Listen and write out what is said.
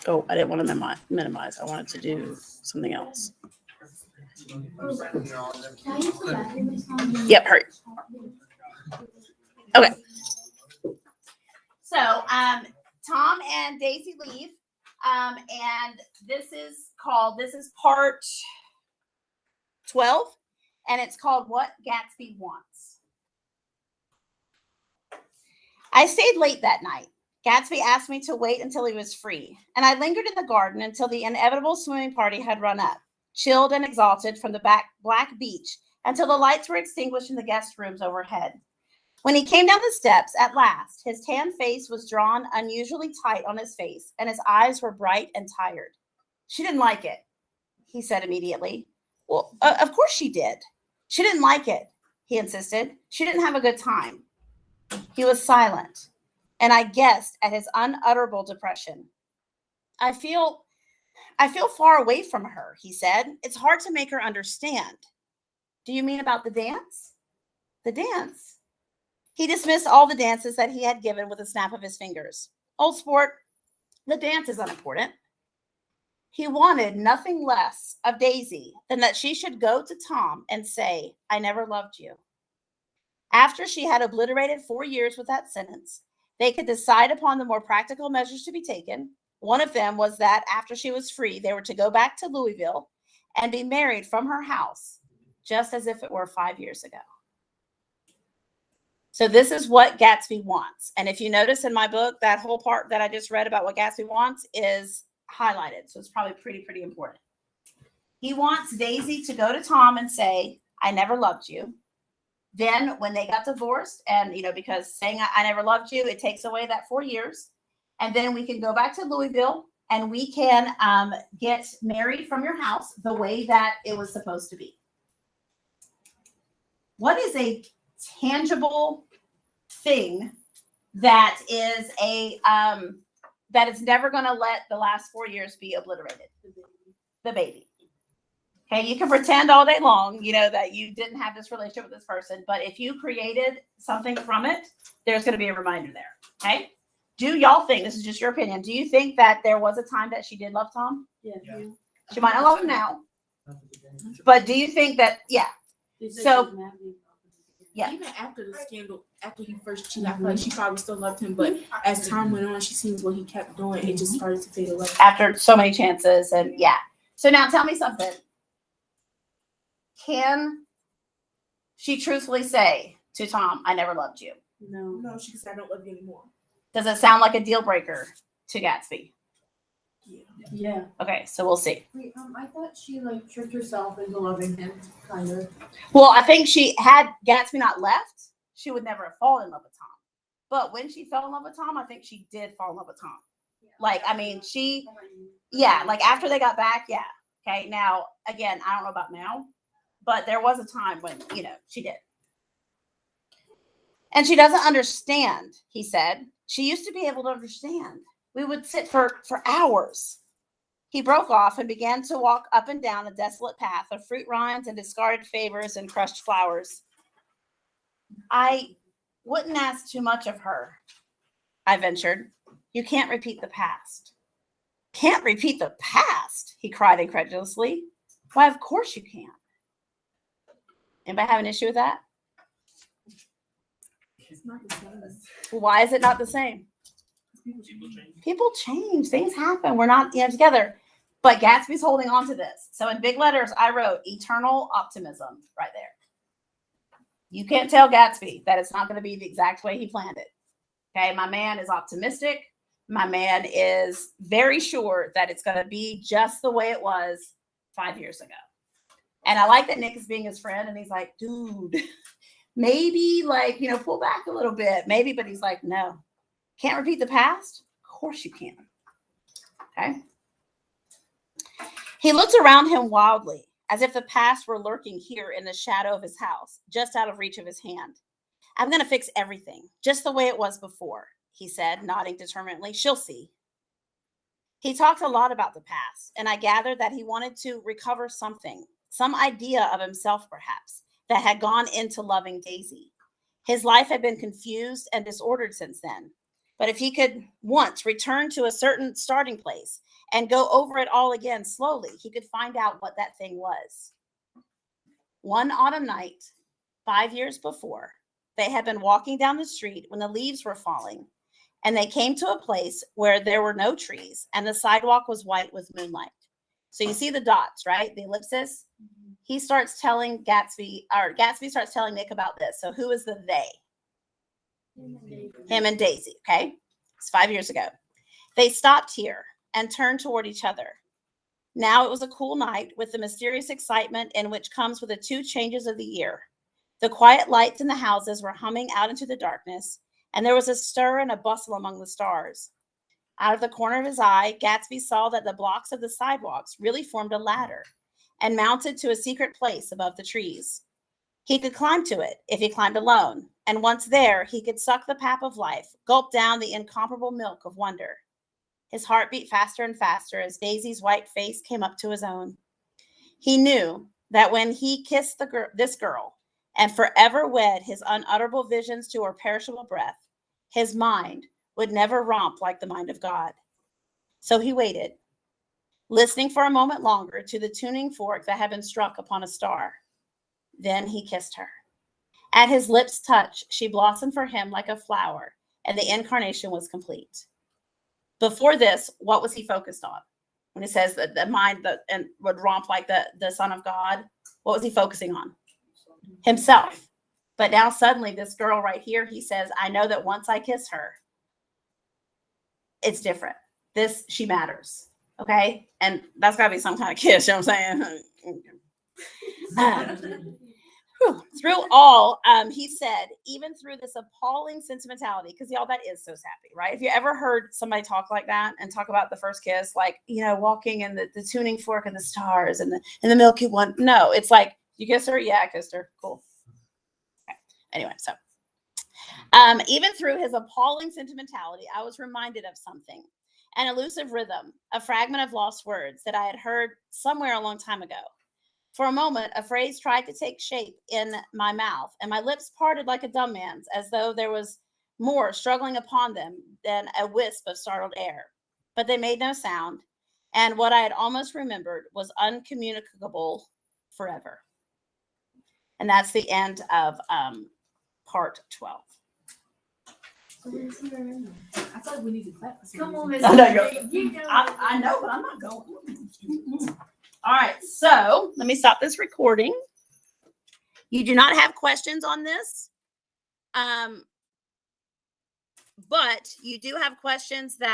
Oh, I didn't want to minimize. I wanted to do something else. Yep, hurry. Okay. So, Tom and Daisy leave, and this is part 12, and it's called What Gatsby Wants. I stayed late that night. Gatsby asked me to wait until he was free, and I lingered in the garden until the inevitable swimming party had run up, chilled and exalted from the black beach until the lights were extinguished in the guest rooms overhead. When he came down the steps at last, his tan face was drawn unusually tight on his face, and his eyes were bright and tired. She didn't like it, he said immediately. Well, of course she did. She didn't like it, he insisted. She didn't have a good time. He was silent, and I guessed at his unutterable depression. I feel far away from her, he said. It's hard to make her understand. Do you mean about the dance? The dance? He dismissed all the dances that he had given with a snap of his fingers. Old sport, the dance is unimportant. He wanted nothing less of Daisy than that she should go to Tom and say, I never loved you. After she had obliterated 4 years with that sentence, they could decide upon the more practical measures to be taken. One of them was that after she was free, they were to go back to Louisville and be married from her house, just as if it were 5 years ago. So this is what Gatsby wants. And if you notice in my book, that whole part that I just read about what Gatsby wants is highlighted. So it's probably pretty important. He wants Daisy to go to Tom and say, I never loved you. Then when they got divorced, and, because saying I never loved you, it takes away that 4 years. And then we can go back to Louisville and we can get married from your house the way that it was supposed to be. What is a tangible thing that is that is never going to let the last 4 years be obliterated? The baby. Okay, you can pretend all day long, that you didn't have this relationship with this person, but if you created something from it, there's going to be a reminder there. Okay. Do y'all think, this is just your opinion, do you think that there was a time that she did love Tom? Yeah. She might not love him now, but do you think that, yeah. So, yeah. Even after the scandal, after he first cheated, I feel like she probably still loved him, but as time went on, she sees what he kept doing, it just started to fade away. After so many chances, and yeah. So now tell me something. Can she truthfully say to Tom, I never loved you? No, she can say, I don't love you anymore. Does it sound like a deal breaker to Gatsby? Yeah. Okay, so we'll see. Wait, I thought she tricked herself into loving him, kind of. Well, I think had Gatsby not left, she would never have fallen in love with Tom. But when she fell in love with Tom, I think she did fall in love with Tom. Yeah. After they got back, yeah. Okay, now, again, I don't know about now, but there was a time when, she did. And she doesn't understand, he said. She used to be able to understand. We would sit for hours. He broke off and began to walk up and down a desolate path of fruit rinds and discarded favors and crushed flowers. I wouldn't ask too much of her, I ventured. You can't repeat the past. Can't repeat the past, he cried incredulously. Why, of course you can. Anybody have an issue with that? It's not the same. Why is it not the same? People change. Things happen. We're not together. But Gatsby's holding on to this. So in big letters, I wrote eternal optimism right there. You can't tell Gatsby that it's not going to be the exact way he planned it. Okay, my man is optimistic. My man is very sure that it's going to be just the way it was 5 years ago. And I like that Nick is being his friend, and he's like, dude, maybe pull back a little bit. Maybe, but he's like, no. Can't repeat the past? Of course you can. Okay. He looked around him wildly, as if the past were lurking here in the shadow of his house, just out of reach of his hand. I'm going to fix everything, just the way it was before, he said, nodding determinedly. She'll see. He talked a lot about the past, and I gathered that he wanted to recover something, some idea of himself, perhaps, that had gone into loving Daisy. His life had been confused and disordered since then. But if he could once return to a certain starting place and go over it all again slowly, he could find out what that thing was. One autumn night, 5 years before, they had been walking down the street when the leaves were falling, and they came to a place where there were no trees and the sidewalk was white with moonlight. So you see the dots, right? The ellipsis. He starts telling Gatsby starts telling Nick about this. So who is the they? Him and Daisy, okay? It's 5 years ago. They stopped here and turned toward each other. Now it was a cool night with the mysterious excitement in which comes with the 2 changes of the year. The quiet lights in the houses were humming out into the darkness, and there was a stir and a bustle among the stars. Out of the corner of his eye, Gatsby saw that the blocks of the sidewalks really formed a ladder and mounted to a secret place above the trees. He could climb to it if he climbed alone, and once there, he could suck the pap of life, gulp down the incomparable milk of wonder. His heart beat faster and faster as Daisy's white face came up to his own. He knew that when he kissed this girl and forever wed his unutterable visions to her perishable breath, his mind would never romp like the mind of God. So he waited, listening for a moment longer to the tuning fork that had been struck upon a star. Then he kissed her. At his lips' touch, she blossomed for him like a flower, and the incarnation was complete. Before this, what was he focused on? When he says that the mind and would romp like the Son of God, what was he focusing on? Himself. But now suddenly this girl right here, he says, I know that once I kiss her, it's different. She matters. Okay? And that's got to be some kind of kiss, you know what I'm saying? Through all, he said, even through this appalling sentimentality, because y'all, that is so sappy, right? If you ever heard somebody talk like that and talk about the first kiss, like, walking in the tuning fork of the stars and the Milky One. No, it's like, you kiss her? Yeah, I kissed her. Cool. Okay. Anyway, so even through his appalling sentimentality, I was reminded of something, an elusive rhythm, a fragment of lost words that I had heard somewhere a long time ago. For a moment, a phrase tried to take shape in my mouth, and my lips parted like a dumb man's, as though there was more struggling upon them than a wisp of startled air. But they made no sound, and what I had almost remembered was uncommunicable forever. And that's the end of part 12. I feel like we need to clap for some Come on, reason. Miss. I know, but I'm not going. All right, so let me stop this recording. You do not have questions on this, but you do have questions that